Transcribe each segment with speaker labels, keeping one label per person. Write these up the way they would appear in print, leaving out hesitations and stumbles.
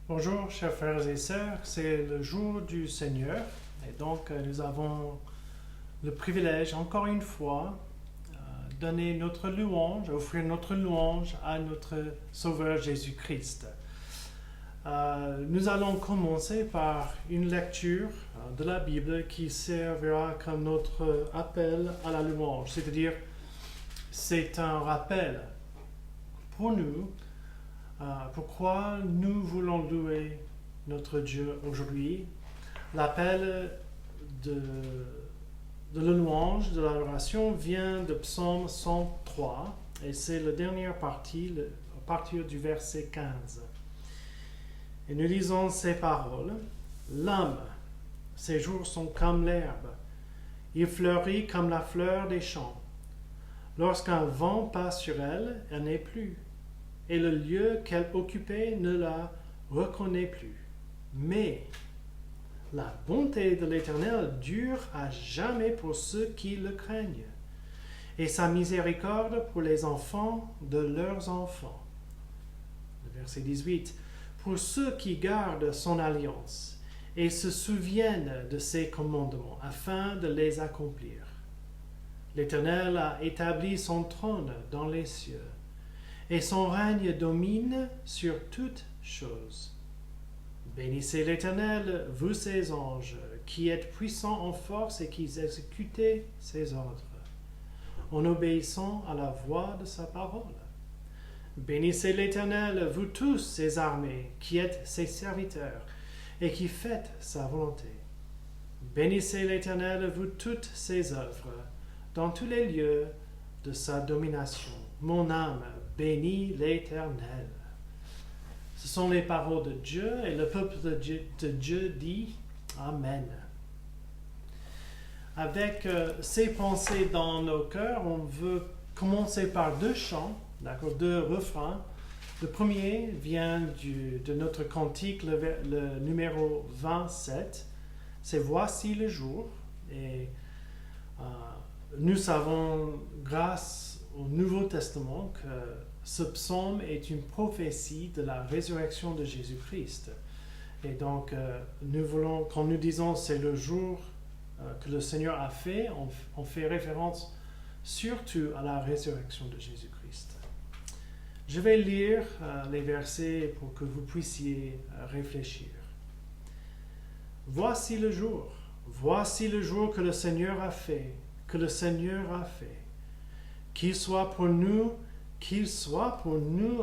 Speaker 1: Bonjour, chers frères et sœurs, c'est le jour du Seigneur et donc nous avons le privilège, encore une fois, donner notre louange, offrir notre louange à notre Sauveur Jésus-Christ. Nous allons commencer par une lecture de la Bible qui servira comme notre appel à la louange, c'est-à-dire c'est un rappel pour nous pourquoi nous voulons louer notre Dieu aujourd'hui. L'appel de la louange, de l'adoration vient de Psaume 103 et c'est la dernière partie, à partir du verset 15. Et nous lisons ces paroles. L'homme, ses jours sont comme l'herbe, il fleurit comme la fleur des champs. Lorsqu'un vent passe sur elle, elle n'est plus, et le lieu qu'elle occupait ne la reconnaît plus. Mais la bonté de l'Éternel dure à jamais pour ceux qui le craignent, et sa miséricorde pour les enfants de leurs enfants. Le verset 18. Pour ceux qui gardent son alliance et se souviennent de ses commandements afin de les accomplir. L'Éternel a établi son trône dans les cieux, et son règne domine sur toutes choses. Bénissez l'Éternel, vous ses anges, qui êtes puissants en force et qui exécutez ses ordres, en obéissant à la voix de sa parole. Bénissez l'Éternel, vous tous ses armées, qui êtes ses serviteurs, et qui faites sa volonté. Bénissez l'Éternel, vous toutes ses œuvres, dans tous les lieux de sa domination. Mon âme bénit l'Éternel. Ce sont les paroles de Dieu et le peuple de Dieu dit Amen. Avec ces pensées dans nos cœurs, on veut commencer par deux chants, deux refrains. Le premier vient de notre cantique, le numéro 27. C'est Voici le jour. Et nous savons, grâce au Nouveau Testament, que ce psaume est une prophétie de la résurrection de Jésus-Christ. Et donc, quand nous disons c'est le jour que le Seigneur a fait, on fait référence surtout à la résurrection de Jésus-Christ. Je vais lire les versets pour que vous puissiez réfléchir. Voici le jour que le Seigneur a fait, qu'il soit pour nous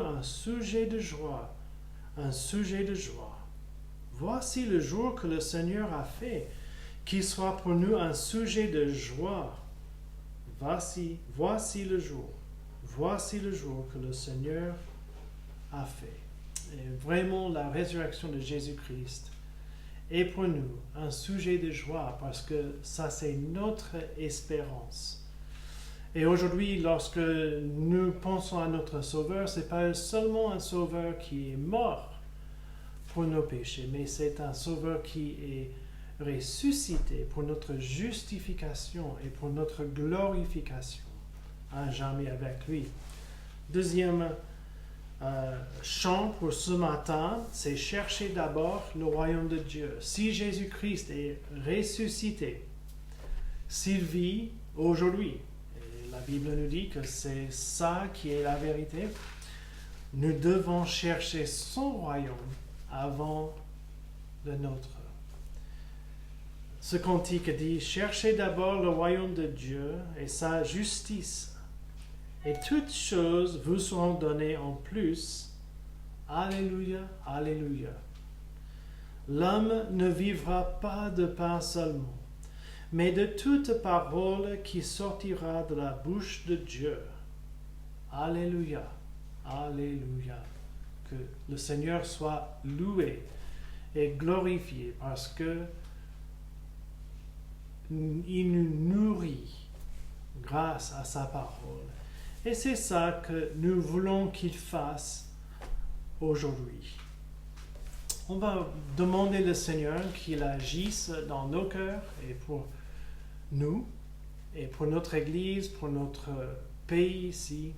Speaker 1: un sujet de joie, Voici le jour que le Seigneur a fait, qu'il soit pour nous un sujet de joie. Voici le jour que le Seigneur a fait. Et vraiment, la résurrection de Jésus-Christ est pour nous un sujet de joie parce que ça, c'est notre espérance. Et aujourd'hui, lorsque nous pensons à notre Sauveur, ce n'est pas seulement un Sauveur qui est mort pour nos péchés, mais c'est un Sauveur qui est ressuscité pour notre justification et pour notre glorification à jamais avec lui. Deuxième chant pour ce matin, c'est chercher d'abord le royaume de Dieu. Si Jésus-Christ est ressuscité, s'il vit aujourd'hui, la Bible nous dit que c'est ça qui est la vérité. Nous devons chercher son royaume avant le nôtre. Ce cantique dit, cherchez d'abord le royaume de Dieu et sa justice, et toutes choses vous seront données en plus. Alléluia, alléluia. L'homme ne vivra pas de pain seulement, mais de toute parole qui sortira de la bouche de Dieu. Alléluia, alléluia. Que le Seigneur soit loué et glorifié parce que il nous nourrit grâce à sa parole. Et c'est ça que nous voulons qu'il fasse aujourd'hui. On va demander au Seigneur qu'il agisse dans nos cœurs et pour nous, et pour notre Église, pour notre pays ici,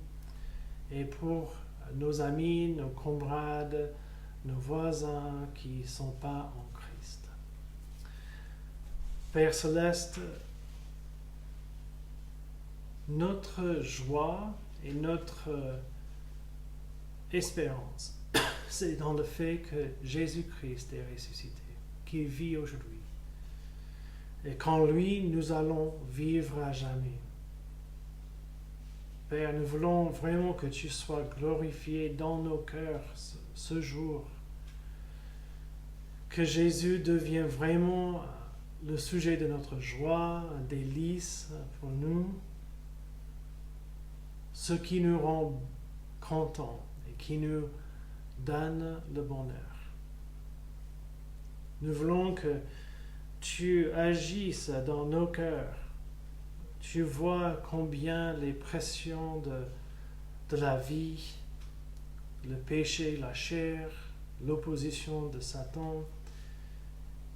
Speaker 1: et pour nos amis, nos camarades nos voisins qui ne sont pas en Christ. Père Céleste, notre joie et notre espérance, c'est dans le fait que Jésus-Christ est ressuscité, qu'il vit aujourd'hui. Et qu'en lui, nous allons vivre à jamais. Père, nous voulons vraiment que tu sois glorifié dans nos cœurs ce jour. Que Jésus devienne vraiment le sujet de notre joie, un délice pour nous. Ce qui nous rend contents et qui nous donne le bonheur. Nous voulons que tu agisses dans nos cœurs. Tu vois combien les pressions de la vie, le péché, la chair, l'opposition de Satan,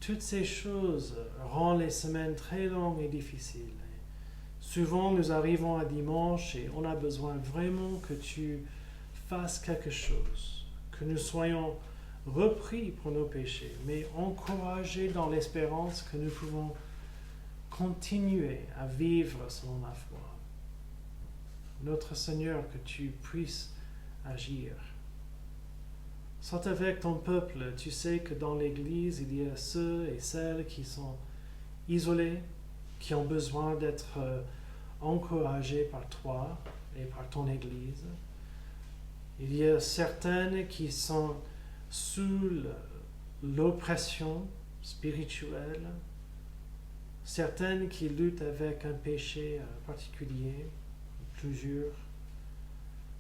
Speaker 1: toutes ces choses rendent les semaines très longues et difficiles. Souvent, nous arrivons à dimanche et on a besoin vraiment que tu fasses quelque chose, que nous soyons repris pour nos péchés, mais encouragés dans l'espérance que nous pouvons continuer à vivre selon la foi. Notre Seigneur, que tu puisses agir. Sois avec ton peuple. Tu sais que dans l'Église, il y a ceux et celles qui sont isolés, qui ont besoin d'être encouragés par toi et par ton Église. Il y a certaines qui sont sous l'oppression spirituelle, certaines qui luttent avec un péché particulier, plusieurs.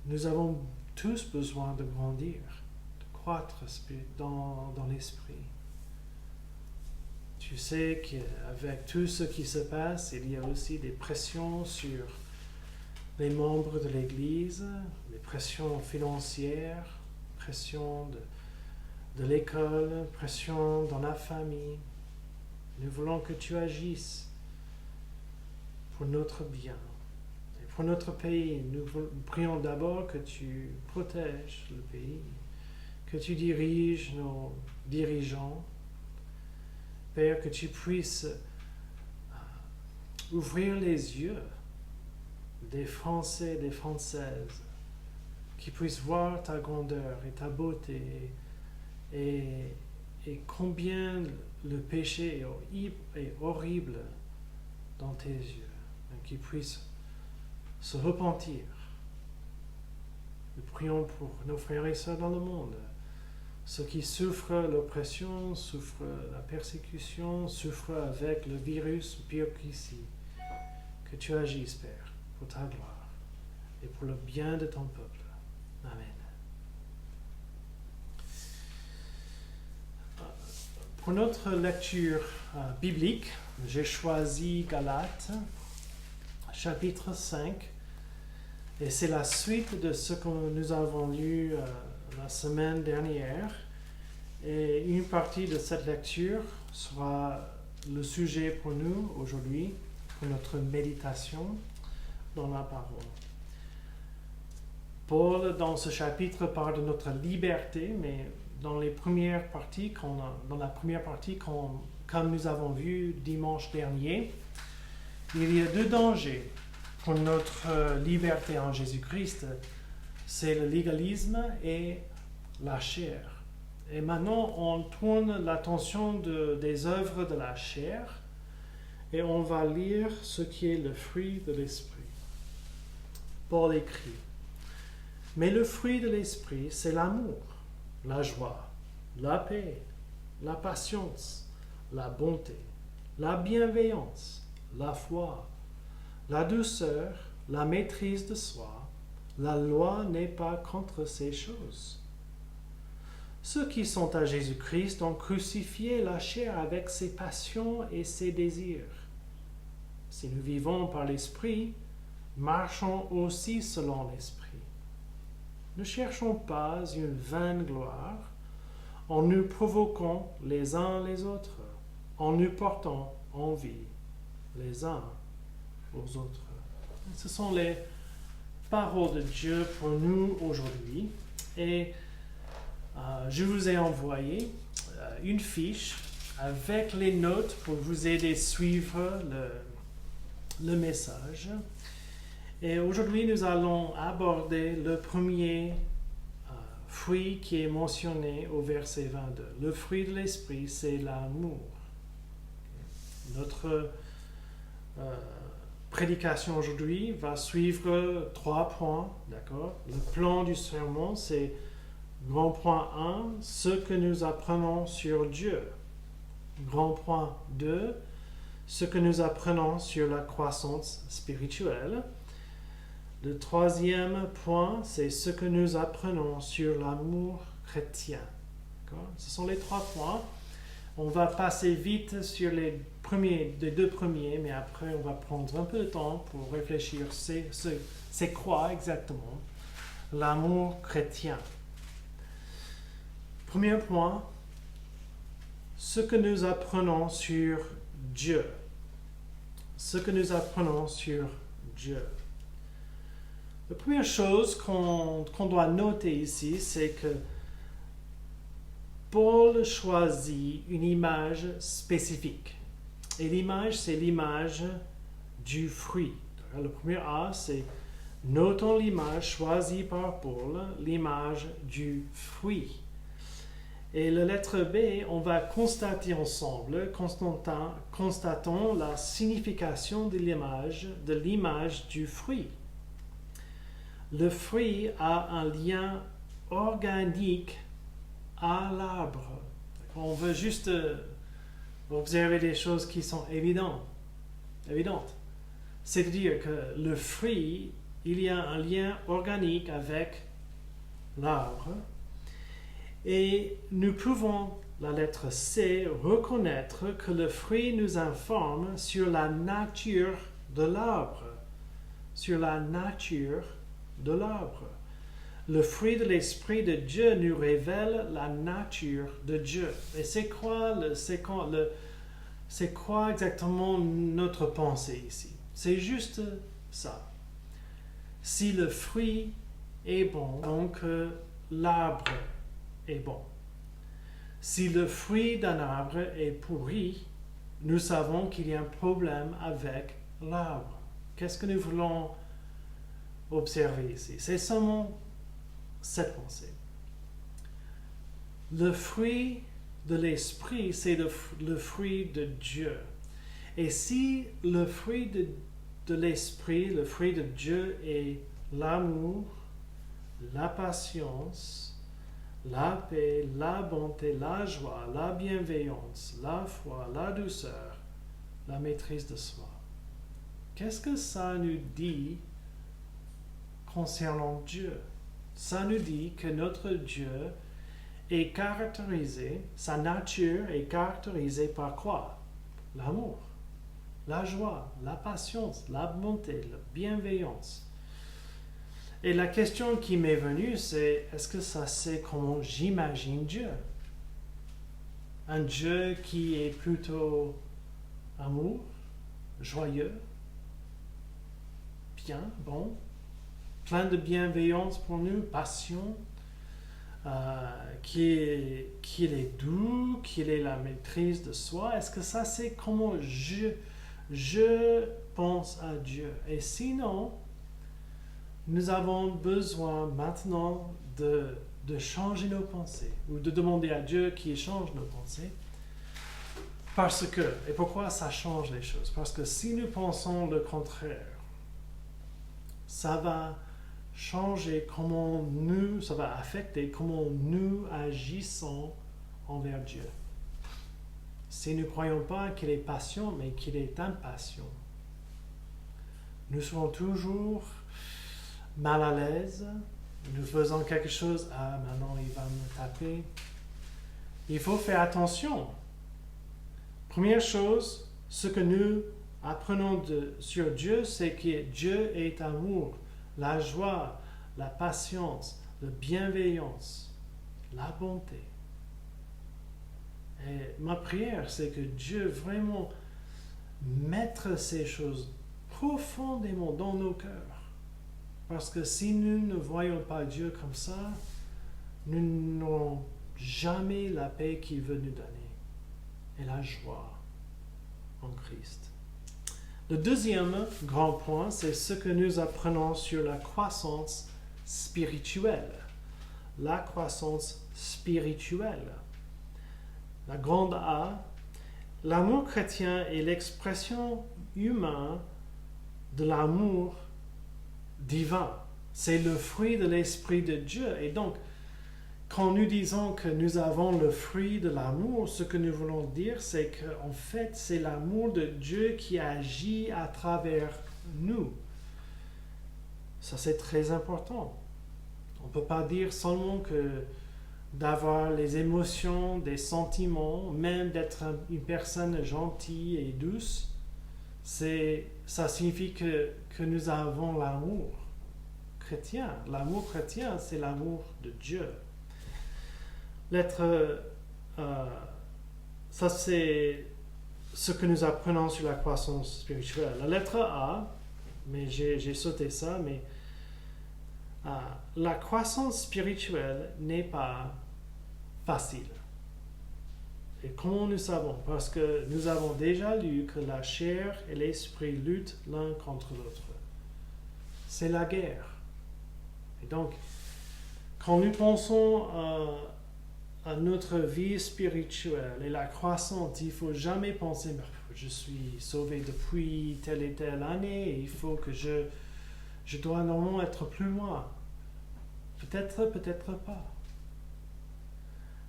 Speaker 1: Nous avons tous besoin de grandir, de croître dans l'esprit. Tu sais qu'avec tout ce qui se passe, il y a aussi des pressions sur les membres de l'Église, des pressions financières, pressions de l'école, pression dans la famille. Nous voulons que tu agisses pour notre bien et pour notre pays. Nous prions d'abord que tu protèges le pays, que tu diriges nos dirigeants. Père, que tu puisses ouvrir les yeux des Français et des Françaises, qui puissent voir ta grandeur et ta beauté et combien le péché est horrible dans tes yeux, et qu'ils puissent se repentir. Nous prions pour nos frères et sœurs dans le monde, ceux qui souffrent l'oppression, souffrent la persécution, souffrent avec le virus pire qu'ici. Que tu agisses, Père, pour ta gloire et pour le bien de ton peuple. Amen. Pour notre lecture biblique, j'ai choisi Galates, chapitre 5, et c'est la suite de ce que nous avons lu la semaine dernière. Et une partie de cette lecture sera le sujet pour nous aujourd'hui, pour notre méditation dans la parole. Paul, dans ce chapitre, parle de notre liberté, mais dans la première partie, comme nous avons vu dimanche dernier, il y a deux dangers pour notre liberté en Jésus-Christ. C'est le légalisme et la chair. Et maintenant, on tourne l'attention des œuvres de la chair et on va lire ce qui est le fruit de l'esprit. Paul écrit: mais le fruit de l'esprit, c'est l'amour, la joie, la paix, la patience, la bonté, la bienveillance, la foi, la douceur, la maîtrise de soi. La loi n'est pas contre ces choses. Ceux qui sont à Jésus-Christ ont crucifié la chair avec ses passions et ses désirs. Si nous vivons par l'Esprit, marchons aussi selon l'Esprit. Ne cherchons pas une vaine gloire en nous provoquant les uns les autres, en nous portant envie les uns aux autres. Ce sont les paroles de Dieu pour nous aujourd'hui. Et je vous ai envoyé une fiche avec les notes pour vous aider à suivre le message. Et aujourd'hui, nous allons aborder le premier fruit qui est mentionné au verset 22. Le fruit de l'esprit, c'est l'amour. Notre prédication aujourd'hui va suivre 3 points, d'accord? Le plan du sermon, c'est grand point 1, ce que nous apprenons sur Dieu. Grand point 2, ce que nous apprenons sur la croissance spirituelle. Le 3e point, c'est ce que nous apprenons sur l'amour chrétien. D'accord? Ce sont les 3 points. On va passer vite sur les 2 premiers, mais après on va prendre un peu de temps pour réfléchir. C'est quoi exactement l'amour chrétien? Premier point, ce que nous apprenons sur Dieu. Ce que nous apprenons sur Dieu. La première chose qu'on doit noter ici, c'est que Paul choisit une image spécifique. Et l'image, c'est l'image du fruit. Le premier A, c'est notons l'image choisie par Paul, l'image du fruit. Et la lettre B, on va constater ensemble, constatons la signification de l'image du fruit. Le fruit a un lien organique à l'arbre. On veut juste observer des choses qui sont évidentes. C'est-à-dire que le fruit, il y a un lien organique avec l'arbre. Et nous pouvons, la lettre C, reconnaître que le fruit nous informe sur la nature de l'arbre. Sur la nature de l'arbre. Le fruit de l'Esprit de Dieu nous révèle la nature de Dieu. Et c'est quoi exactement notre pensée ici? C'est juste ça. Si le fruit est bon, donc l'arbre est bon. Si le fruit d'un arbre est pourri, nous savons qu'il y a un problème avec l'arbre. Qu'est-ce que nous voulons observer ici? C'est seulement cette pensée. Le fruit de l'esprit, c'est le fruit de Dieu. Et si le fruit de l'esprit, le fruit de Dieu est l'amour, la patience, la paix, la bonté, la joie, la bienveillance, la foi, la douceur, la maîtrise de soi. Qu'est-ce que ça nous dit concernant Dieu? Ça nous dit que notre Dieu est caractérisé, sa nature est caractérisée par quoi? L'amour, la joie, la patience, la bonté, la bienveillance. Et la question qui m'est venue, c'est est-ce que ça c'est comment j'imagine Dieu? Un Dieu qui est plutôt amour, joyeux, bien, bon, plein de bienveillance pour nous, passion, qu'il est doux, qu'il ait la maîtrise de soi. Est-ce que ça c'est comment je pense à Dieu? Et sinon, nous avons besoin maintenant de changer nos pensées ou de demander à Dieu qu'il change nos pensées. Parce que, et pourquoi ça change les choses? Parce que si nous pensons le contraire, ça va changer ça va affecter comment nous agissons envers Dieu. Si nous ne croyons pas qu'il est patient, mais qu'il est impatient, nous serons toujours mal à l'aise, nous faisons quelque chose, maintenant il va me taper. Il faut faire attention. Première chose, ce que nous apprenons sur Dieu, c'est que Dieu est amour, la joie, la patience, la bienveillance, la bonté. Et ma prière, c'est que Dieu vraiment mette ces choses profondément dans nos cœurs. Parce que si nous ne voyons pas Dieu comme ça, nous n'aurons jamais la paix qu'il veut nous donner et la joie en Christ. Le deuxième grand point, c'est ce que nous apprenons sur la croissance spirituelle. La croissance spirituelle. La grande A, l'amour chrétien est l'expression humaine de l'amour divin. C'est le fruit de l'Esprit de Dieu. Et donc, quand nous disons que nous avons le fruit de l'amour, ce que nous voulons dire, c'est qu'en fait, c'est l'amour de Dieu qui agit à travers nous. Ça, c'est très important. On ne peut pas dire seulement que d'avoir les émotions, des sentiments, même d'être une personne gentille et douce, ça signifie que nous avons l'amour chrétien. L'amour chrétien, c'est l'amour de Dieu. Ça c'est ce que nous apprenons sur la croissance spirituelle. La lettre A, mais j'ai sauté ça, mais la croissance spirituelle n'est pas facile. Et comment nous savons? Parce que nous avons déjà lu que la chair et l'esprit luttent l'un contre l'autre. C'est la guerre. Et donc, quand nous pensons à notre vie spirituelle et la croissance, il ne faut jamais penser je suis sauvé depuis telle et telle année et il faut que je dois normalement être plus loin. Peut-être, peut-être pas.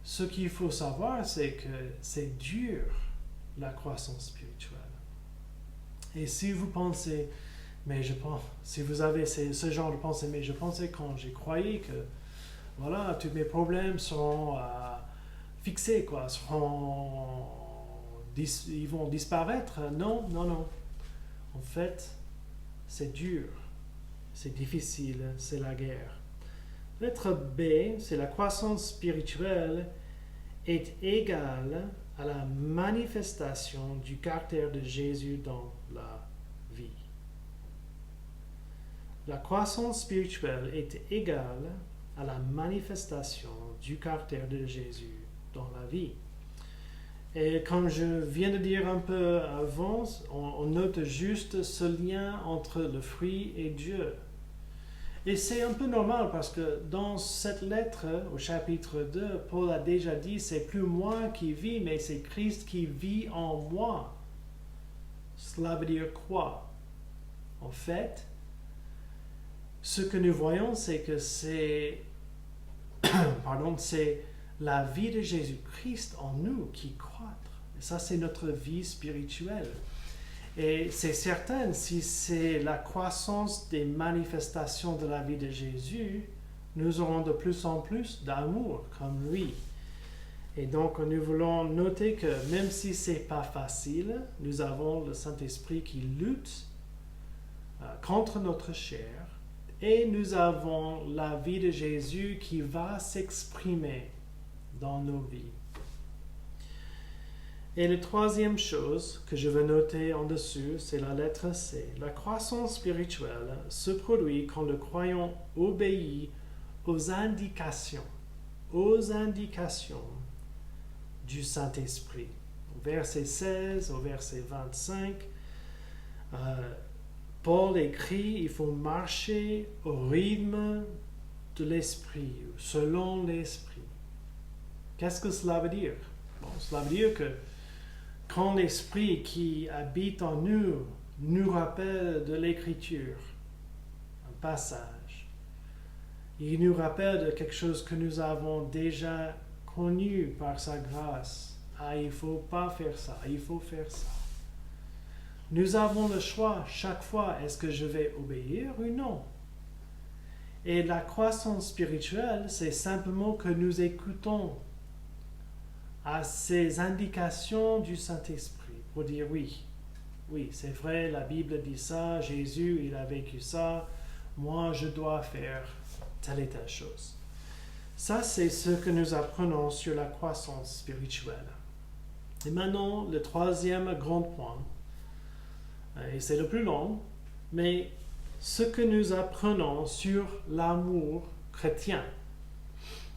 Speaker 1: Ce qu'il faut savoir, c'est que c'est dur, la croissance spirituelle. Et si vous pensez, mais je pense, si vous avez ce genre de pensée, mais je pensais quand j'ai croyé que, voilà, tous mes problèmes seront fixés, quoi, ils vont disparaître. Non, non, non. En fait, c'est dur, c'est difficile, c'est la guerre. Lettre B, c'est la croissance spirituelle est égale à la manifestation du caractère de Jésus dans la vie. La croissance spirituelle est égale à la manifestation du caractère de Jésus dans la vie. Et comme je viens de dire un peu avant, on note juste ce lien entre le fruit et Dieu. Et c'est un peu normal parce que dans cette lettre, au chapitre 2, Paul a déjà dit, c'est plus moi qui vis, mais c'est Christ qui vit en moi. Cela veut dire quoi? En fait, ce que nous voyons, c'est que c'est la vie de Jésus-Christ en nous qui croît. Et ça, c'est notre vie spirituelle. Et c'est certain, si c'est la croissance des manifestations de la vie de Jésus, nous aurons de plus en plus d'amour comme lui. Et donc, nous voulons noter que même si ce n'est pas facile, nous avons le Saint-Esprit qui lutte contre notre chair et nous avons la vie de Jésus qui va s'exprimer dans nos vies. Et la troisième chose que je veux noter en dessous, c'est la lettre C. La croissance spirituelle se produit quand le croyant obéit aux indications du Saint-Esprit. Au verset 16, au verset 25, Paul écrit, il faut marcher au rythme de l'Esprit, selon l'Esprit. Qu'est-ce que cela veut dire? Cela veut dire que quand l'Esprit qui habite en nous nous rappelle de l'Écriture, un passage, il nous rappelle de quelque chose que nous avons déjà connu par sa grâce. Il ne faut pas faire ça, il faut faire ça. Nous avons le choix chaque fois, est-ce que je vais obéir ou non? Et la croissance spirituelle, c'est simplement que nous écoutons à ces indications du Saint-Esprit pour dire oui, c'est vrai, la Bible dit ça, Jésus, il a vécu ça, moi, je dois faire telle et telle chose. Ça, c'est ce que nous apprenons sur la croissance spirituelle. Et maintenant, le troisième grand point, et c'est le plus long, mais ce que nous apprenons sur l'amour chrétien.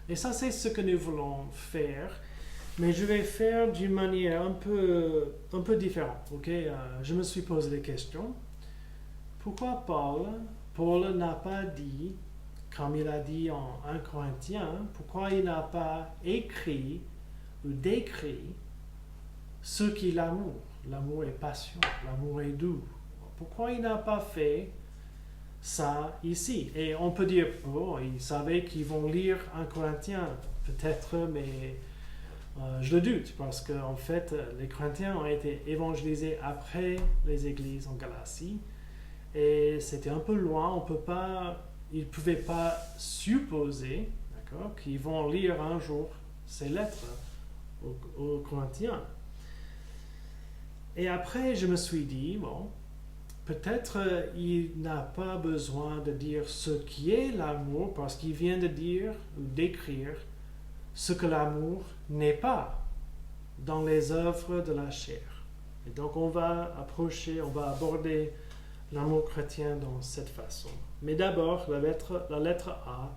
Speaker 1: Et ça, c'est ce que nous voulons faire. Mais je vais faire d'une manière un peu différente. Je me suis posé des questions. Pourquoi Paul n'a pas dit, comme il a dit en 1 Corinthiens, pourquoi il n'a pas écrit ou décrit ce qu'est l'amour? L'amour est patient, l'amour est doux. Pourquoi il n'a pas fait ça ici? Et on peut dire, il savait qu'ils vont lire 1 Corinthiens, peut-être, mais je le doute, parce qu'en fait, les Corinthiens ont été évangélisés après les églises en Galatie, et c'était un peu loin, ils ne pouvaient pas supposer, d'accord, qu'ils vont lire un jour ces lettres aux Corinthiens. Et après, je me suis dit, peut-être il n'a pas besoin de dire ce qui est l'amour, parce qu'il vient de dire ou d'écrire ce que l'amour n'est pas dans les œuvres de la chair. Et donc on va aborder l'amour chrétien dans cette façon. Mais d'abord, la lettre A.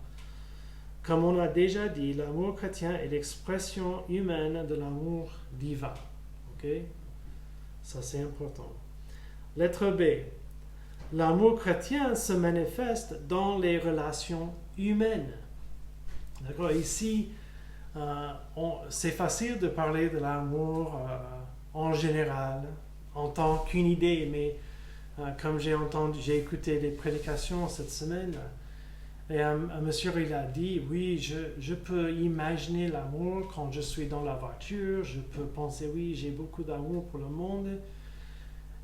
Speaker 1: Comme on a déjà dit, l'amour chrétien est l'expression humaine de l'amour divin. Ça, c'est important. Lettre B. L'amour chrétien se manifeste dans les relations humaines. D'accord? Ici, c'est facile de parler de l'amour en général, en tant qu'une idée, mais comme j'ai écouté des prédications cette semaine, et un monsieur il a dit, oui, je peux imaginer l'amour quand je suis dans la voiture, je peux penser, oui, j'ai beaucoup d'amour pour le monde,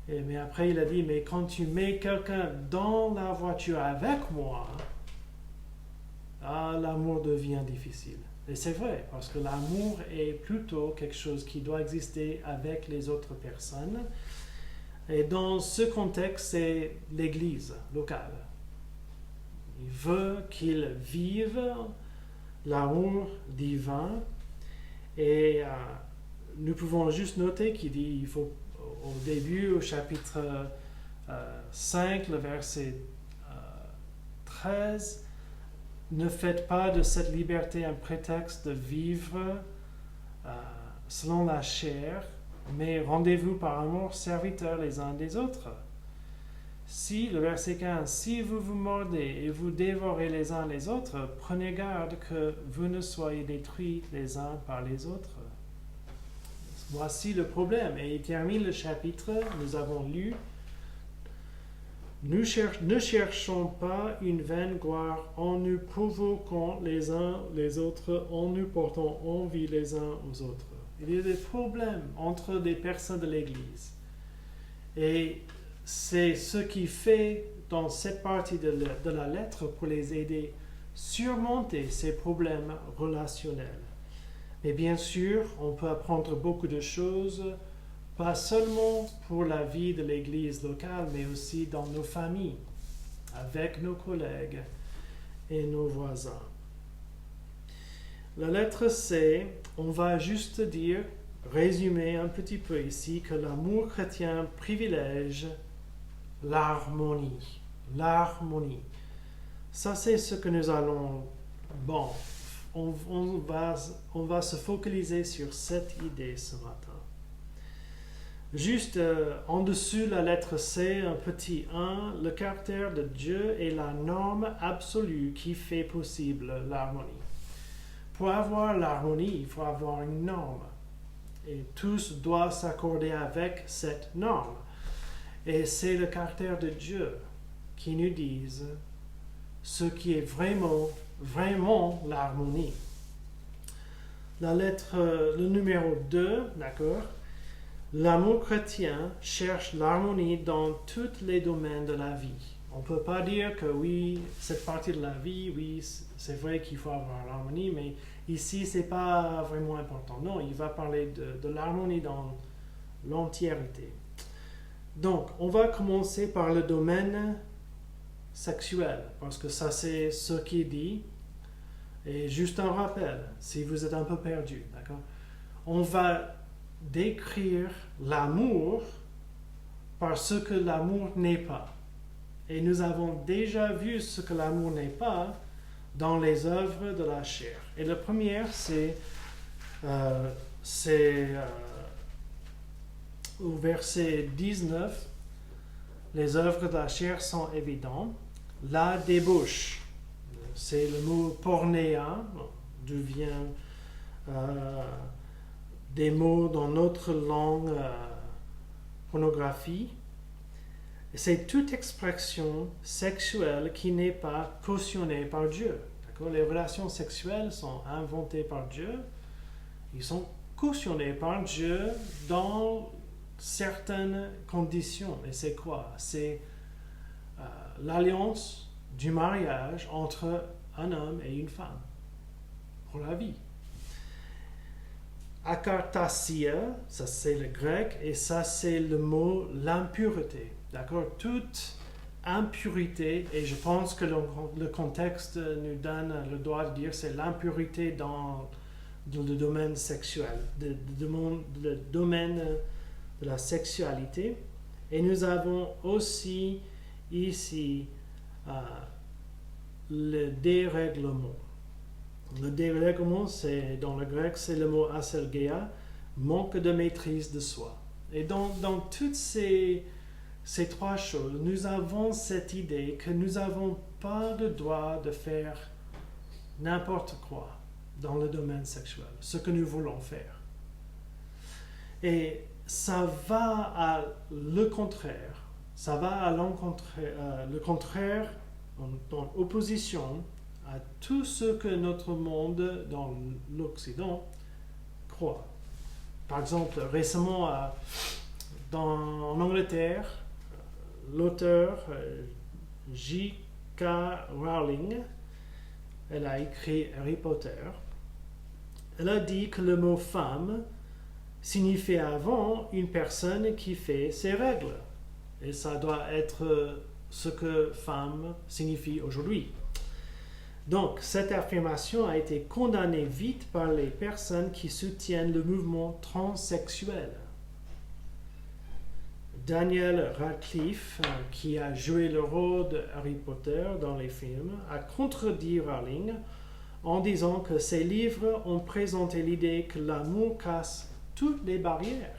Speaker 1: mais après il a dit, mais quand tu mets quelqu'un dans la voiture avec moi, l'amour devient difficile. Et c'est vrai, parce que l'amour est plutôt quelque chose qui doit exister avec les autres personnes. Et dans ce contexte, c'est l'Église locale. Il veut qu'ils vivent l'amour divin. Et nous pouvons juste noter qu'il dit, il faut au début, au chapitre 5, le verset 13, ne faites pas de cette liberté un prétexte de vivre selon la chair, mais rendez-vous par amour serviteurs les uns des autres. Le verset 15, si vous vous mordez et vous dévorez les uns les autres, prenez garde que vous ne soyez détruits les uns par les autres. Voici le problème. Et il termine le chapitre, nous avons lu, ne cherchons pas une vaine gloire en nous provoquant les uns les autres, en nous portant envie les uns aux autres. Il y a des problèmes entre des personnes de l'Église. Et c'est ce qui fait dans cette partie de la lettre pour les aider à surmonter ces problèmes relationnels. Mais bien sûr, on peut apprendre beaucoup de choses, pas seulement pour la vie de l'Église locale, mais aussi dans nos familles, avec nos collègues et nos voisins. La lettre C, on va juste résumer un petit peu ici, que l'amour chrétien privilège l'harmonie. L'harmonie. Ça, c'est ce que nous allons... on va se focaliser sur cette idée ce matin. Juste en dessous la lettre C, un petit 1, le caractère de Dieu est la norme absolue qui fait possible l'harmonie. Pour avoir l'harmonie, il faut avoir une norme. Et tous doivent s'accorder avec cette norme. Et c'est le caractère de Dieu qui nous dit ce qui est vraiment l'harmonie. Le numéro 2, d'accord? L'amour chrétien cherche l'harmonie dans tous les domaines de la vie. On ne peut pas dire que oui, cette partie de la vie, oui, c'est vrai qu'il faut avoir l'harmonie, mais ici, ce n'est pas vraiment important. Non, il va parler de l'harmonie dans l'entièreté. Donc, on va commencer par le domaine sexuel, parce que ça, c'est ce qui est dit. Et juste un rappel, si vous êtes un peu perdu, d'accord? On va décrire l'amour par ce que l'amour n'est pas. Et nous avons déjà vu ce que l'amour n'est pas dans les œuvres de la chair. Et la première, c'est au verset 19, les œuvres de la chair sont évidentes. La débauche, c'est le mot pornéa, d'où vient des mots dans notre langue, pornographie. C'est toute expression sexuelle qui n'est pas cautionnée par Dieu. D'accord? Les relations sexuelles sont inventées par Dieu. Ils sont cautionnés par Dieu dans certaines conditions. Et c'est quoi? C'est l'alliance du mariage entre un homme et une femme pour la vie. Akartasia, ça c'est le grec, et ça c'est le mot l'impureté. D'accord? Toute impurité, et je pense que le contexte nous donne le droit de dire c'est l'impurité dans le domaine sexuel, le domaine de la sexualité. Et nous avons aussi ici le dérèglement. Le dérèglement, c'est, dans le grec, c'est le mot aselgeia, manque de maîtrise de soi. Et dans toutes ces trois choses, nous avons cette idée que nous n'avons pas le droit de faire n'importe quoi dans le domaine sexuel, ce que nous voulons faire. Et ça va à le contraire, ça va à le contraire, en opposition à tout ce que notre monde dans l'Occident croit. Par exemple, récemment en Angleterre, l'auteur J.K. Rowling, elle a écrit Harry Potter. Elle a dit que le mot femme signifiait avant une personne qui fait ses règles. Et ça doit être ce que femme signifie aujourd'hui. Donc, cette affirmation a été condamnée vite par les personnes qui soutiennent le mouvement transsexuel. Daniel Radcliffe, qui a joué le rôle de Harry Potter dans les films, a contredit Rowling en disant que ses livres ont présenté l'idée que l'amour casse toutes les barrières.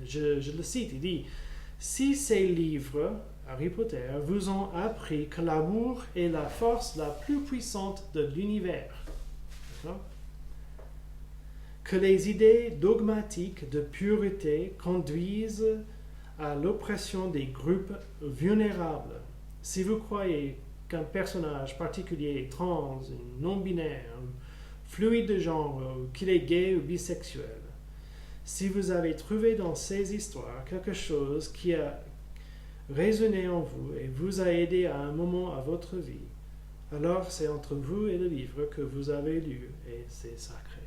Speaker 1: Je le cite, il dit « Si ces livres, Harry Potter, vous ont appris que l'amour est la force la plus puissante de l'univers, que les idées dogmatiques de pureté conduisent à l'oppression des groupes vulnérables. Si vous croyez qu'un personnage particulier est trans, non-binaire, fluide de genre, qu'il est gay ou bisexuel, si vous avez trouvé dans ces histoires quelque chose qui a résonné en vous et vous a aidé à un moment à votre vie, alors c'est entre vous et le livre que vous avez lu et c'est sacré.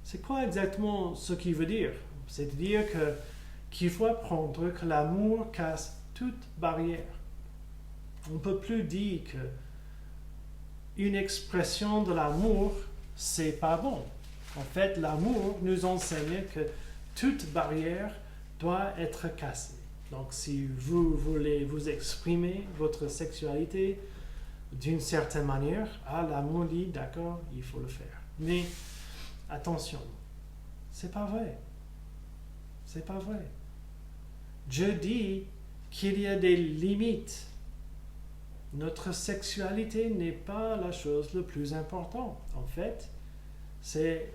Speaker 1: C'est quoi exactement ce qu'il veut dire? C'est-à-dire qu'il faut apprendre que l'amour casse toute barrière. On ne peut plus dire qu'une expression de l'amour, c'est pas bon. En fait, l'amour nous enseigne que toute barrière doit être cassée. Donc, si vous voulez vous exprimer votre sexualité d'une certaine manière, l'amour dit, d'accord, il faut le faire. Mais attention, c'est pas vrai. C'est pas vrai. Dieu dit qu'il y a des limites. Notre sexualité n'est pas la chose la plus importante. En fait, c'est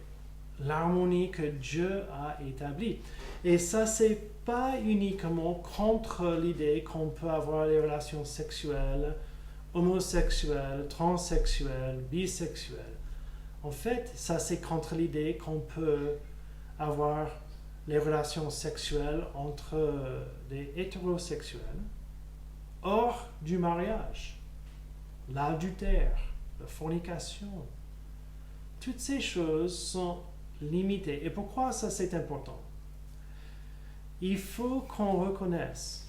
Speaker 1: l'harmonie que Dieu a établie. Et ça, c'est pas uniquement contre l'idée qu'on peut avoir des relations sexuelles, homosexuelles, transsexuelles, bisexuelles. En fait, ça, c'est contre l'idée qu'on peut avoir les relations sexuelles entre des hétérosexuels hors du mariage, l'adultère, la fornication. Toutes ces choses sont limitées. Et pourquoi ça c'est important? Il faut qu'on reconnaisse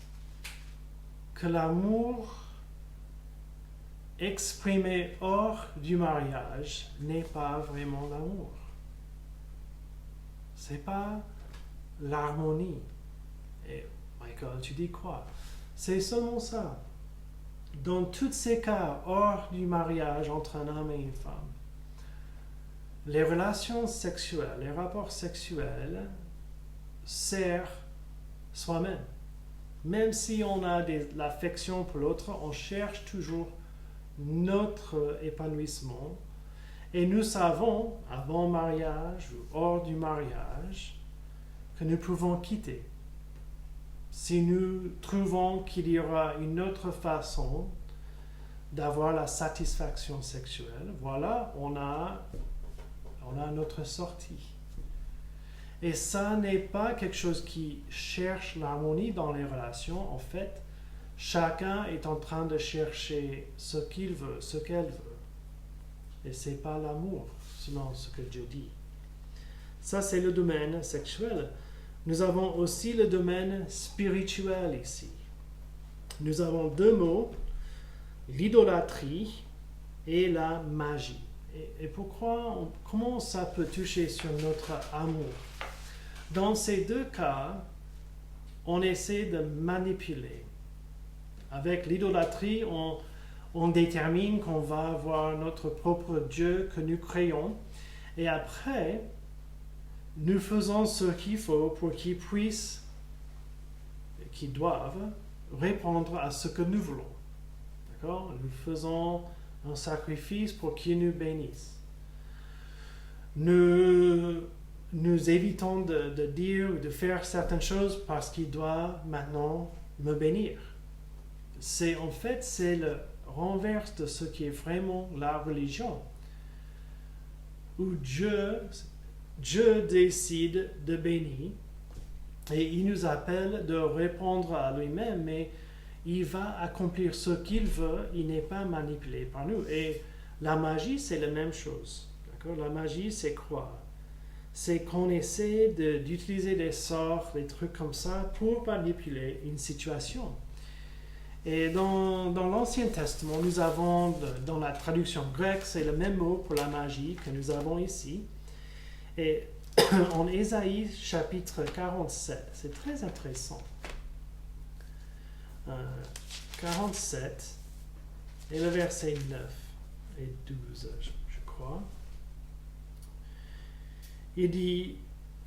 Speaker 1: que l'amour exprimé hors du mariage n'est pas vraiment l'amour. C'est pas l'harmonie. Et Michael, tu dis quoi? C'est seulement ça. dans tous ces cas, hors du mariage entre un homme et une femme, les relations sexuelles, les rapports sexuels servent soi-même. Même si on a l'affection pour l'autre, on cherche toujours notre épanouissement. Et nous savons, avant mariage ou hors du mariage, que nous pouvons quitter. Si nous trouvons qu'il y aura une autre façon d'avoir la satisfaction sexuelle, voilà, on a notre sortie. Et ça n'est pas quelque chose qui cherche l'harmonie dans les relations. En fait, chacun est en train de chercher ce qu'il veut, ce qu'elle veut. Et ce n'est pas l'amour, selon ce que Dieu dit. Ça, c'est le domaine sexuel. Nous avons aussi le domaine spirituel ici. Nous avons deux mots, l'idolâtrie et la magie. Et pourquoi, comment ça peut toucher sur notre amour? Dans ces deux cas, on essaie de manipuler. Avec l'idolâtrie, on détermine qu'on va avoir notre propre Dieu que nous créons. Et après, nous faisons ce qu'il faut pour qu'ils puissent, qu'ils doivent répondre à ce que nous voulons. D'accord? Nous faisons un sacrifice pour qu'ils nous bénissent. Nous évitons de dire ou de faire certaines choses parce qu'il doit maintenant me bénir. C'est le renverse de ce qui est vraiment la religion, où Dieu décide de bénir et il nous appelle de répondre à lui-même, mais il va accomplir ce qu'il veut, il n'est pas manipulé par nous. Et la magie, c'est la même chose. D'accord? La magie, c'est quoi? C'est qu'on essaie d'utiliser des sorts, des trucs comme ça pour manipuler une situation. Et dans l'Ancien Testament, nous avons, dans la traduction grecque, c'est le même mot pour la magie que nous avons ici. Et en Ésaïe chapitre 47, c'est très intéressant. 47 et le verset 9 et 12, je crois. Il dit,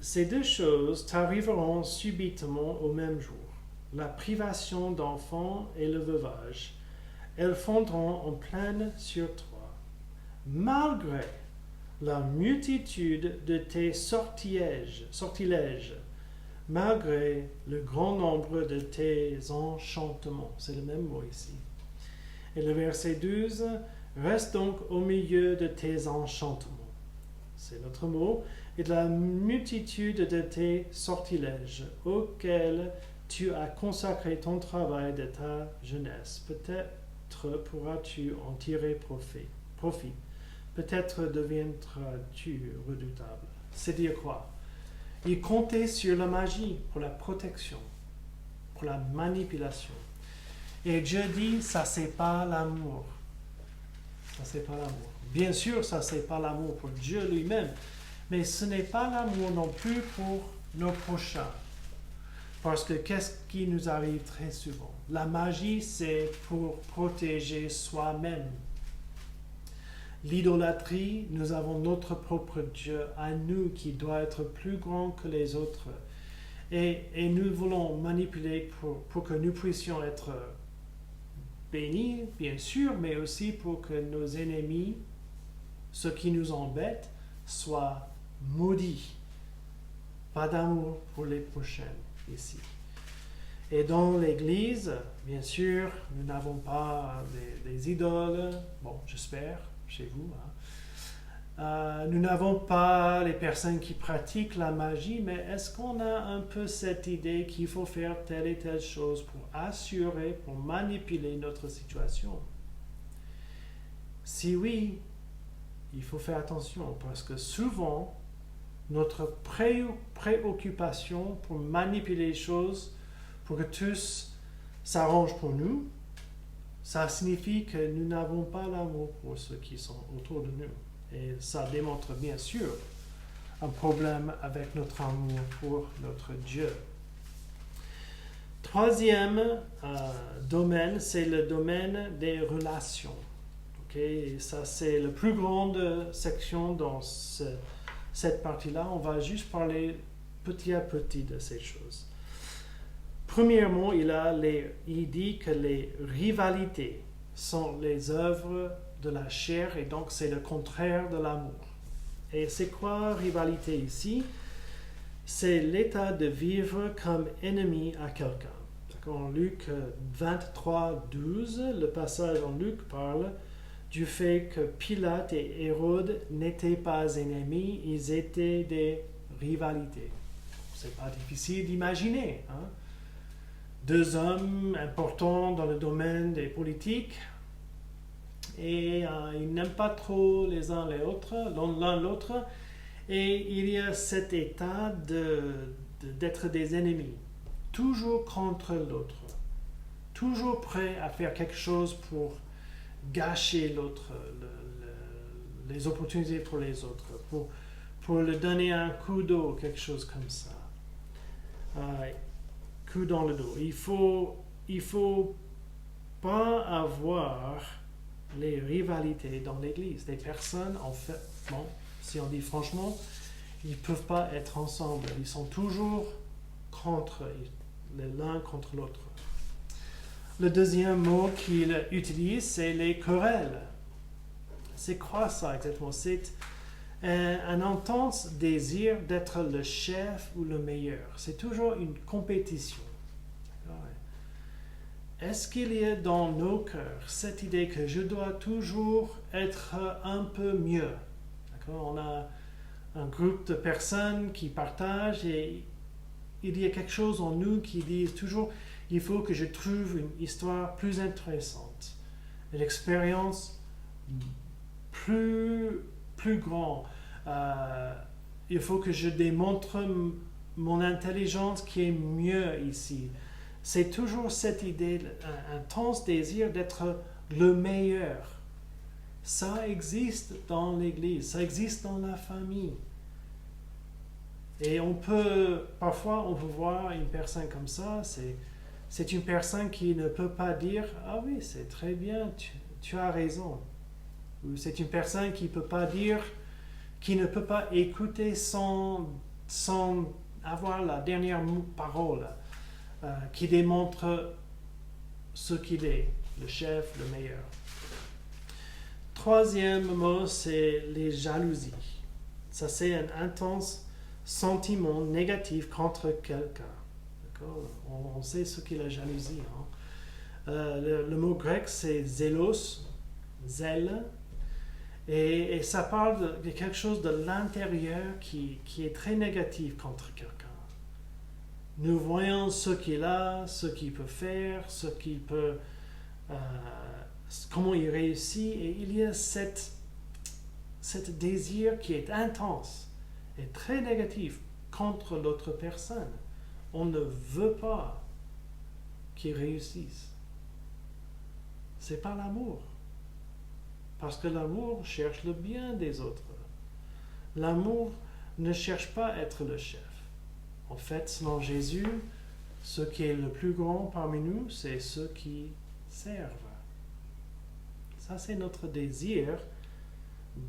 Speaker 1: ces deux choses t'arriveront subitement au même jour, la privation d'enfants et le veuvage. Elles fondront en pleine sur toi, malgré la multitude de tes sortilèges, malgré le grand nombre de tes enchantements. C'est le même mot ici. Et le verset 12, reste donc au milieu de tes enchantements. C'est notre mot. Et de la multitude de tes sortilèges, auxquels tu as consacré ton travail de ta jeunesse. Peut-être pourras-tu en tirer profit. Peut-être deviendras-tu redoutable. C'est dire quoi? Il comptait sur la magie pour la protection, pour la manipulation. Et Dieu dit, ça c'est pas l'amour. Ça c'est pas l'amour. Bien sûr, ça c'est pas l'amour pour Dieu lui-même, mais ce n'est pas l'amour non plus pour nos prochains. Parce que qu'est-ce qui nous arrive très souvent? La magie, c'est pour protéger soi-même. L'idolâtrie, nous avons notre propre Dieu à nous qui doit être plus grand que les autres. Et nous voulons manipuler pour que nous puissions être bénis, bien sûr, mais aussi pour que nos ennemis, ceux qui nous embêtent, soient maudits. Pas d'amour pour les prochains ici. Et dans l'Église, bien sûr, nous n'avons pas des idoles, bon, j'espère, chez vous. Nous n'avons pas les personnes qui pratiquent la magie, mais est-ce qu'on a un peu cette idée qu'il faut faire telle et telle chose pour assurer, pour manipuler notre situation? Si oui, il faut faire attention parce que souvent, notre préoccupation pour manipuler les choses, pour que tous s'arrangent pour nous, ça signifie que nous n'avons pas l'amour pour ceux qui sont autour de nous. Et ça démontre bien sûr un problème avec notre amour pour notre Dieu. Troisième domaine, c'est le domaine des relations. Et ça, c'est la plus grande section dans cette partie-là. On va juste parler petit à petit de ces choses. Premièrement, il dit que les rivalités sont les œuvres de la chair et donc c'est le contraire de l'amour. Et c'est quoi rivalité ici? C'est l'état de vivre comme ennemi à quelqu'un. En Luc 23, 12, le passage en Luc parle du fait que Pilate et Hérode n'étaient pas ennemis, ils étaient des rivalités. C'est pas difficile d'imaginer. Deux hommes importants dans le domaine des politiques et ils n'aiment pas trop les uns les autres, l'un l'autre, et il y a cet état d'être des ennemis, toujours contre l'autre, toujours prêt à faire quelque chose pour gâcher l'autre, les opportunités pour les autres, pour lui donner un coup d'eau, quelque chose comme ça. Coup dans le dos. Il faut pas avoir les rivalités dans l'Église. Les personnes, en fait, bon, si on dit franchement, ils ne peuvent pas être ensemble. Ils sont toujours l'un contre l'autre. Le deuxième mot qu'il utilise, c'est les querelles. C'est quoi ça exactement? C'est un intense désir d'être le chef ou le meilleur. C'est toujours une compétition. Est-ce qu'il y a dans nos cœurs cette idée que je dois toujours être un peu mieux? On a un groupe de personnes qui partagent et il y a quelque chose en nous qui dit toujours il faut que je trouve une histoire plus intéressante, une expérience plus grande. Il faut que je démontre mon intelligence qui est mieux ici. C'est toujours cette idée, un intense désir d'être le meilleur. Ça existe dans l'Église, ça existe dans la famille. Et parfois on peut voir une personne comme ça, c'est une personne qui ne peut pas dire « Ah oui, c'est très bien, tu as raison ». Ou c'est une personne qui ne peut pas écouter sans avoir la dernière parole, qui démontre ce qu'il est, le chef, le meilleur. Troisième mot, c'est les jalousies. Ça, c'est un intense sentiment négatif contre quelqu'un. D'accord? On sait ce qu'est la jalousie. Le mot grec, c'est zélos, zèle. Et ça parle de quelque chose de l'intérieur qui est très négatif contre quelqu'un. Nous voyons ce qu'il a, ce qu'il peut faire, comment il réussit, et il y a cet désir qui est intense et très négatif contre l'autre personne. On ne veut pas qu'il réussisse. C'est pas l'amour. Parce que l'amour cherche le bien des autres. L'amour ne cherche pas à être le chef. En fait, selon Jésus, ce qui est le plus grand parmi nous, c'est ceux qui servent. Ça, c'est notre désir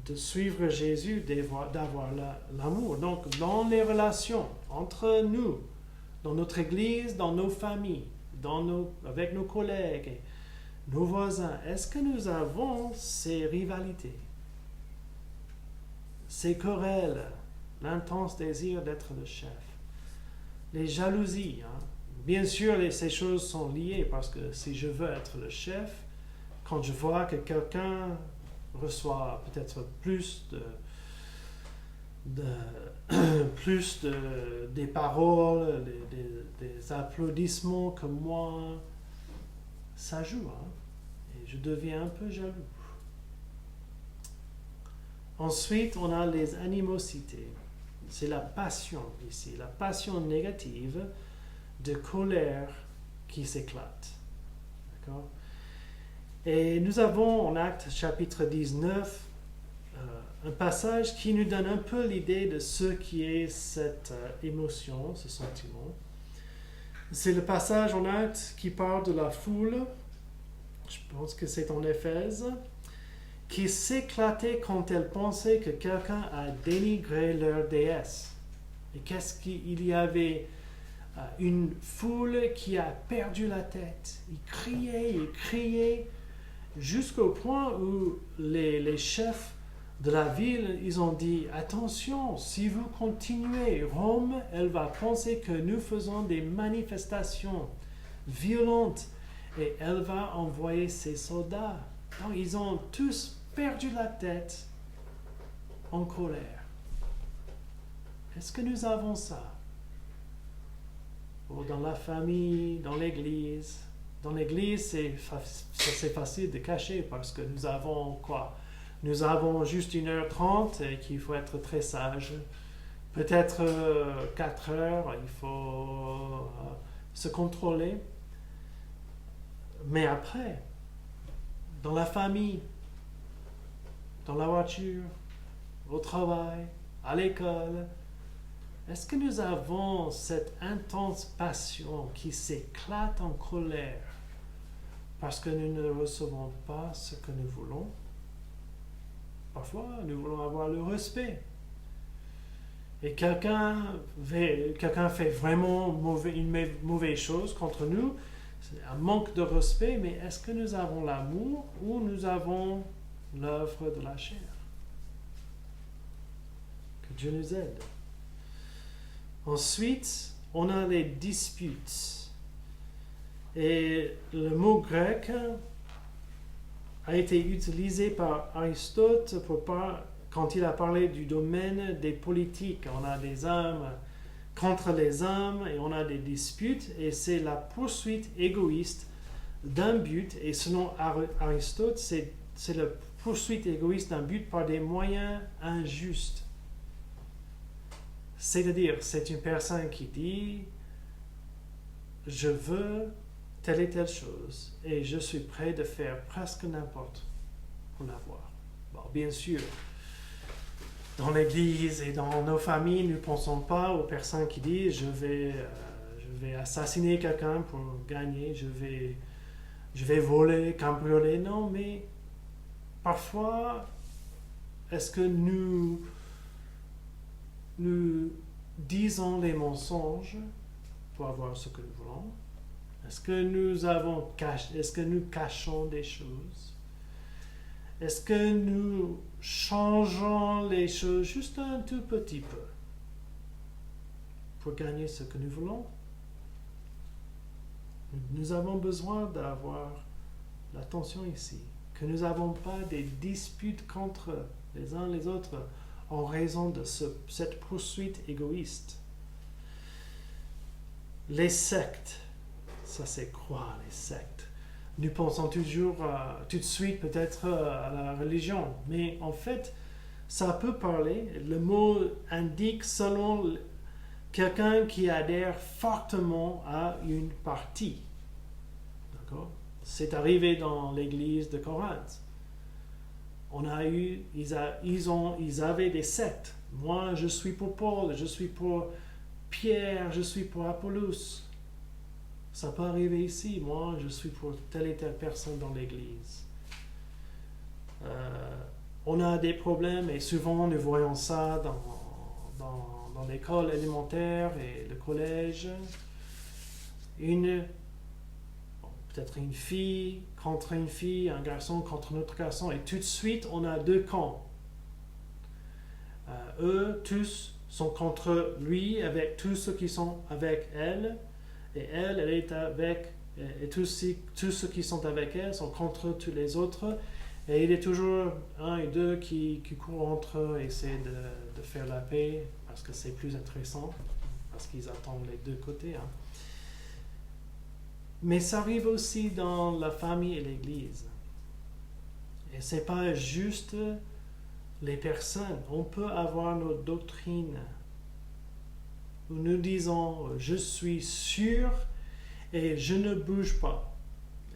Speaker 1: de suivre Jésus, d'avoir l'amour. Donc, dans les relations entre nous, dans notre Église, dans nos familles, avec nos collègues, et nos voisins, est-ce que nous avons ces rivalités, ces querelles, l'intense désir d'être le chef, les jalousies? Bien sûr, ces choses sont liées parce que si je veux être le chef, quand je vois que quelqu'un reçoit peut-être plus des paroles, des applaudissements que moi, ça joue. Et je deviens un peu jaloux. Ensuite, on a les animosités. C'est la passion ici, la passion négative de colère qui s'éclate. D'accord? Et nous avons en Actes chapitre 19 un passage qui nous donne un peu l'idée de ce qui est cette émotion, ce sentiment. C'est le passage en Actes qui parle de la foule, je pense que c'est en Éphèse, qui s'éclatait quand elle pensait que quelqu'un a dénigré leur déesse. Et qu'est-ce qu'il y avait? Une foule qui a perdu la tête. Ils criaient, jusqu'au point où les chefs de la ville, ils ont dit, attention, si vous continuez, Rome, elle va penser que nous faisons des manifestations violentes et elle va envoyer ses soldats. Donc, ils ont tous perdu la tête en colère. Est-ce que nous avons ça? Ou dans la famille, dans l'église? Dans l'église, c'est facile de cacher parce que nous avons quoi? Nous avons juste 1h30 et qu'il faut être très sage. Peut-être 4 heures, il faut se contrôler. Mais après, dans la famille, dans la voiture, au travail, à l'école, est-ce que nous avons cette intense passion qui s'éclate en colère parce que nous ne recevons pas ce que nous voulons? Parfois, nous voulons avoir le respect. Et quelqu'un fait vraiment une mauvaise chose contre nous, c'est un manque de respect, mais est-ce que nous avons l'amour ou nous avons l'œuvre de la chair? Que Dieu nous aide. Ensuite, on a les disputes. Et le mot grec a été utilisé par Aristote quand il a parlé du domaine des politiques. On a des hommes contre les hommes et on a des disputes et c'est la poursuite égoïste d'un but. Et selon Aristote, c'est la poursuite égoïste d'un but par des moyens injustes. C'est-à-dire, c'est une personne qui dit « Je veux telle et telle chose et je suis prêt de faire presque n'importe pour l'avoir. » Bon, bien sûr, dans l'église et dans nos familles, nous ne pensons pas aux personnes qui disent « Je vais assassiner quelqu'un pour gagner, je vais voler, cambrioler. » Non, mais parfois, est-ce que nous disons les mensonges pour avoir ce que nous voulons? Est-ce que nous cachons des choses? Est-ce que nous changeons les choses juste un tout petit peu pour gagner ce que nous voulons? Nous avons besoin d'avoir l'attention ici, que nous n'avons pas des disputes contre les uns les autres en raison de cette poursuite égoïste. Les sectes, ça c'est quoi les sectes? Nous pensons toujours tout de suite peut-être à la religion, mais en fait, ça peut parler, le mot indique selon quelqu'un qui adhère fortement à une partie. D'accord? C'est arrivé dans l'église de Corinthe. Ils avaient des sectes. Moi, je suis pour Paul, je suis pour Pierre, je suis pour Apollos. Ça peut arriver ici. Moi, je suis pour telle et telle personne dans l'église. On a des problèmes et souvent nous voyons ça dans l'école élémentaire et le collège. Peut-être une fille contre une fille, un garçon contre un autre garçon, et tout de suite on a deux camps. Eux tous sont contre lui avec tous ceux qui sont avec elle, et elle est avec, et tous ceux qui sont avec elle sont contre tous les autres, et il y a toujours un et deux qui courent entre eux et essaient de faire la paix parce que c'est plus intéressant, parce qu'ils attendent les deux côtés. Hein. Mais ça arrive aussi dans la famille et l'église. Et ce n'est pas juste les personnes. On peut avoir nos doctrines où nous disons « je suis sûr et je ne bouge pas ».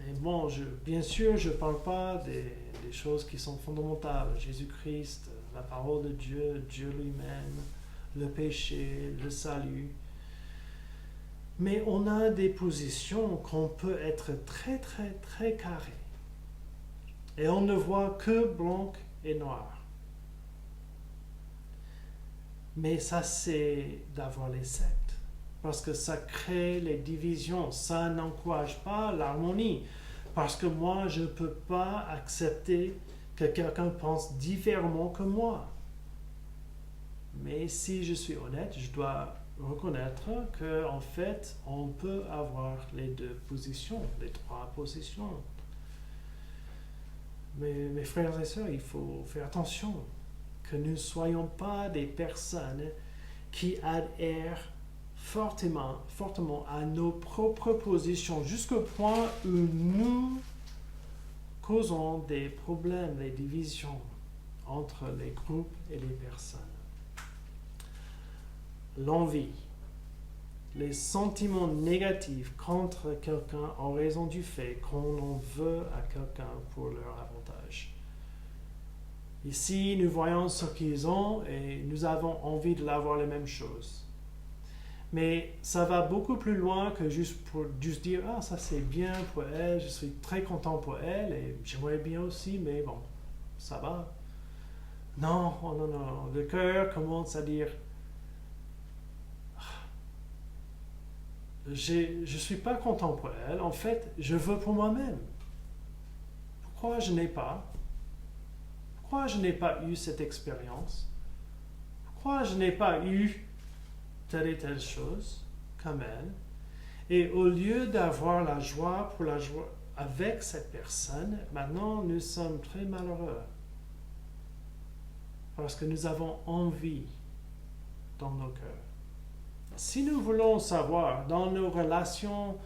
Speaker 1: Et bon, bien sûr, je ne parle pas des choses qui sont fondamentales. Jésus-Christ, la parole de Dieu, Dieu lui-même, le péché, le salut. Mais on a des positions qu'on peut être très, très, très carré. Et on ne voit que blanc et noir. Mais ça, c'est d'avoir les sectes. Parce que ça crée les divisions. Ça n'encourage pas l'harmonie. Parce que moi, je ne peux pas accepter que quelqu'un pense différemment que moi. Mais si je suis honnête, je dois reconnaître qu'en fait, on peut avoir les deux positions, les trois positions. Mais mes frères et sœurs, il faut faire attention que nous ne soyons pas des personnes qui adhèrent fortement à nos propres positions jusqu'au point où nous causons des problèmes, des divisions entre les groupes et les personnes. L'envie, les sentiments négatifs contre quelqu'un en raison du fait qu'on en veut à quelqu'un pour leur avantage. Ici, nous voyons ce qu'ils ont et nous avons envie de l'avoir les mêmes choses. Mais ça va beaucoup plus loin que juste dire « Ah, ça c'est bien pour elle, je suis très content pour elle et j'aimerais bien aussi, mais bon, ça va. » Non, oh non, non, le cœur commence à dire « Je ne suis pas content pour elle, en fait, je veux pour moi-même. Pourquoi je n'ai pas eu cette expérience? Pourquoi je n'ai pas eu telle et telle chose comme elle? Et au lieu d'avoir la joie avec cette personne, maintenant nous sommes très malheureux. Parce que nous avons envie dans nos cœurs. Si nous voulons savoir dans nos relations,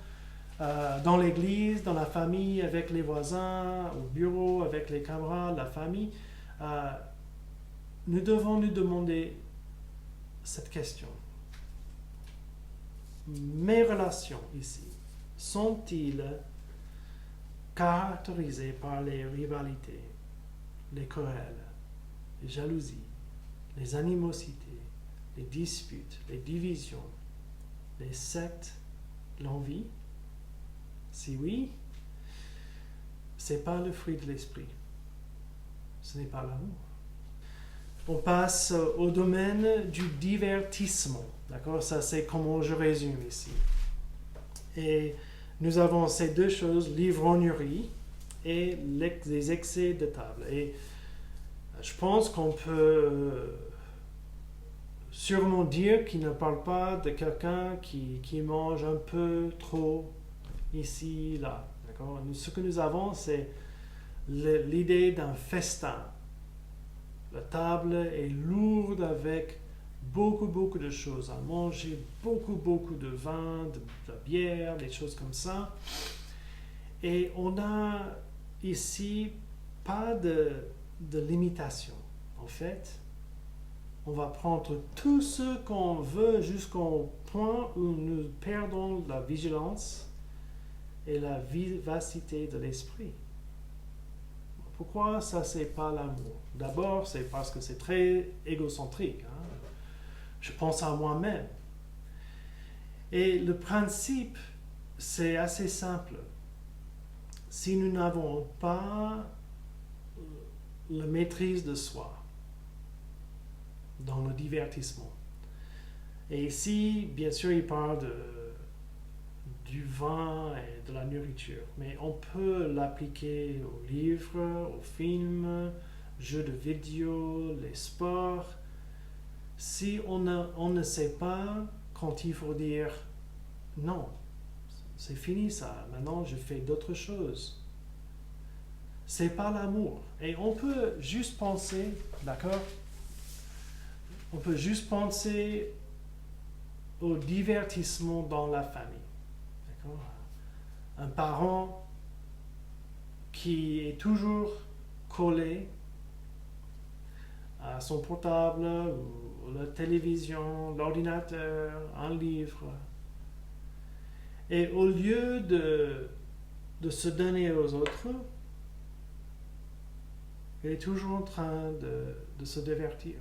Speaker 1: dans l'église, dans la famille, avec les voisins, au bureau, avec les camarades, la famille, nous devons nous demander cette question. Mes relations ici sont-ils caractérisées par les rivalités, les querelles, les jalousies, les animosités, les disputes, les divisions, les sectes, l'envie? Si oui, ce n'est pas le fruit de l'esprit. Ce n'est pas l'amour. On passe au domaine du divertissement. D'accord? Ça, c'est comment je résume ici. Et nous avons ces deux choses, l'ivrognerie et les excès de table. Et je pense qu'on peut sûrement dire qu'il ne parle pas de quelqu'un qui mange un peu trop ici, là. D'accord? Ce que nous avons, c'est l'idée d'un festin. La table est lourde avec beaucoup de choses à manger, beaucoup de vin, de bière, des choses comme ça. Et on n'a ici pas de limitation. En fait, on va prendre tout ce qu'on veut jusqu'au point où nous perdons la vigilance et la vivacité de l'esprit. Pourquoi ça, c'est pas l'amour? D'abord, c'est parce que c'est très égocentrique. Je pense à moi-même. Et le principe, c'est assez simple. Si nous n'avons pas la maîtrise de soi dans le divertissement, et ici, bien sûr, il parle du vin et de la nourriture, mais on peut l'appliquer aux livres, aux films, jeux de vidéo, les sports. Si on ne sait pas quand il faut dire non, c'est fini ça, maintenant je fais d'autres choses. C'est pas l'amour. Et on peut juste penser, d'accord? On peut juste penser au divertissement dans la famille. D'accord? Un parent qui est toujours collé à son portable, ou la télévision, l'ordinateur, un livre. Et au lieu de se donner aux autres, il est toujours en train de se divertir.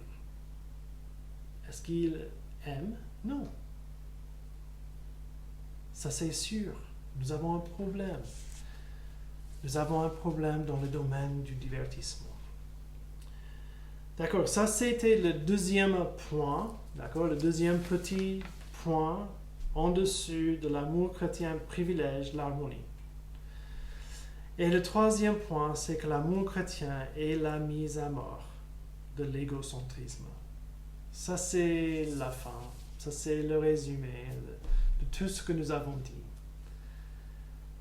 Speaker 1: Est-ce qu'il aime? Non. Ça c'est sûr. Nous avons un problème. Nous avons un problème dans le domaine du divertissement. D'accord, ça c'était le deuxième point, d'accord, le deuxième petit point en dessus de l'amour chrétien privilège l'harmonie. Et le troisième point, c'est que l'amour chrétien est la mise à mort de l'égocentrisme. Ça c'est la fin, ça c'est le résumé de tout ce que nous avons dit.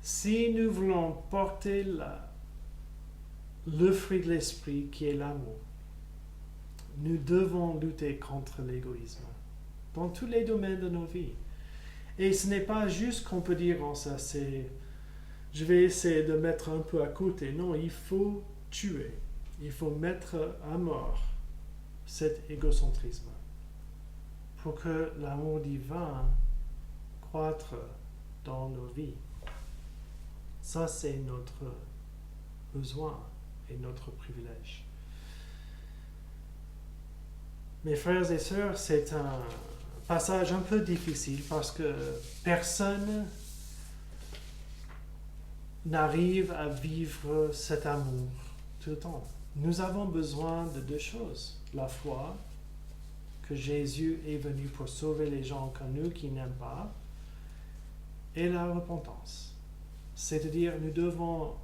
Speaker 1: Si nous voulons porter le fruit de l'esprit qui est l'amour, nous devons lutter contre l'égoïsme dans tous les domaines de nos vies. Et ce n'est pas juste qu'on peut dire, oh, ça c'est, je vais essayer de mettre un peu à côté. Non, il faut tuer, il faut mettre à mort cet égocentrisme pour que l'amour divin croître dans nos vies. Ça, c'est notre besoin et notre privilège. Mes frères et sœurs, c'est un passage un peu difficile parce que personne n'arrive à vivre cet amour tout le temps. Nous avons besoin de deux choses. La foi, que Jésus est venu pour sauver les gens comme nous qui n'aiment pas, et la repentance. C'est-à-dire, nous devons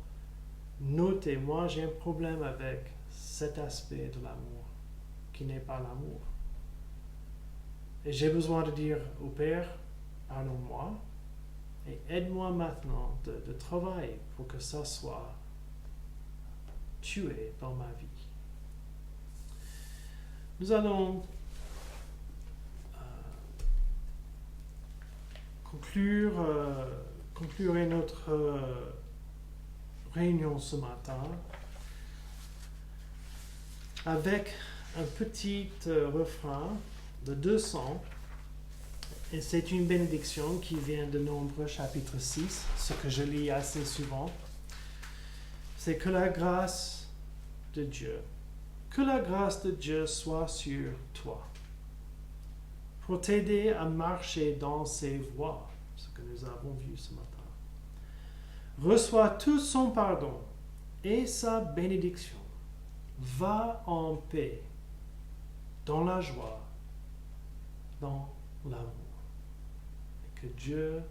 Speaker 1: noter, moi j'ai un problème avec cet aspect de l'amour, qui n'est pas l'amour. Et j'ai besoin de dire au Père, pardonne-moi, et aide-moi maintenant de travailler pour que ça soit tué dans ma vie. Nous allons conclure notre réunion ce matin avec un petit refrain de 200, et c'est une bénédiction qui vient de Nombre chapitre 6, ce que je lis assez souvent. C'est que la grâce de Dieu soit sur toi, pour t'aider à marcher dans ses voies, ce que nous avons vu ce matin. Reçois tout son pardon et sa bénédiction. Va en paix, dans la joie, dans l'amour. Et que Dieu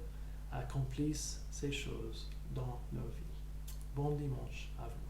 Speaker 1: accomplisse ces choses dans nos vies. Bon dimanche à vous.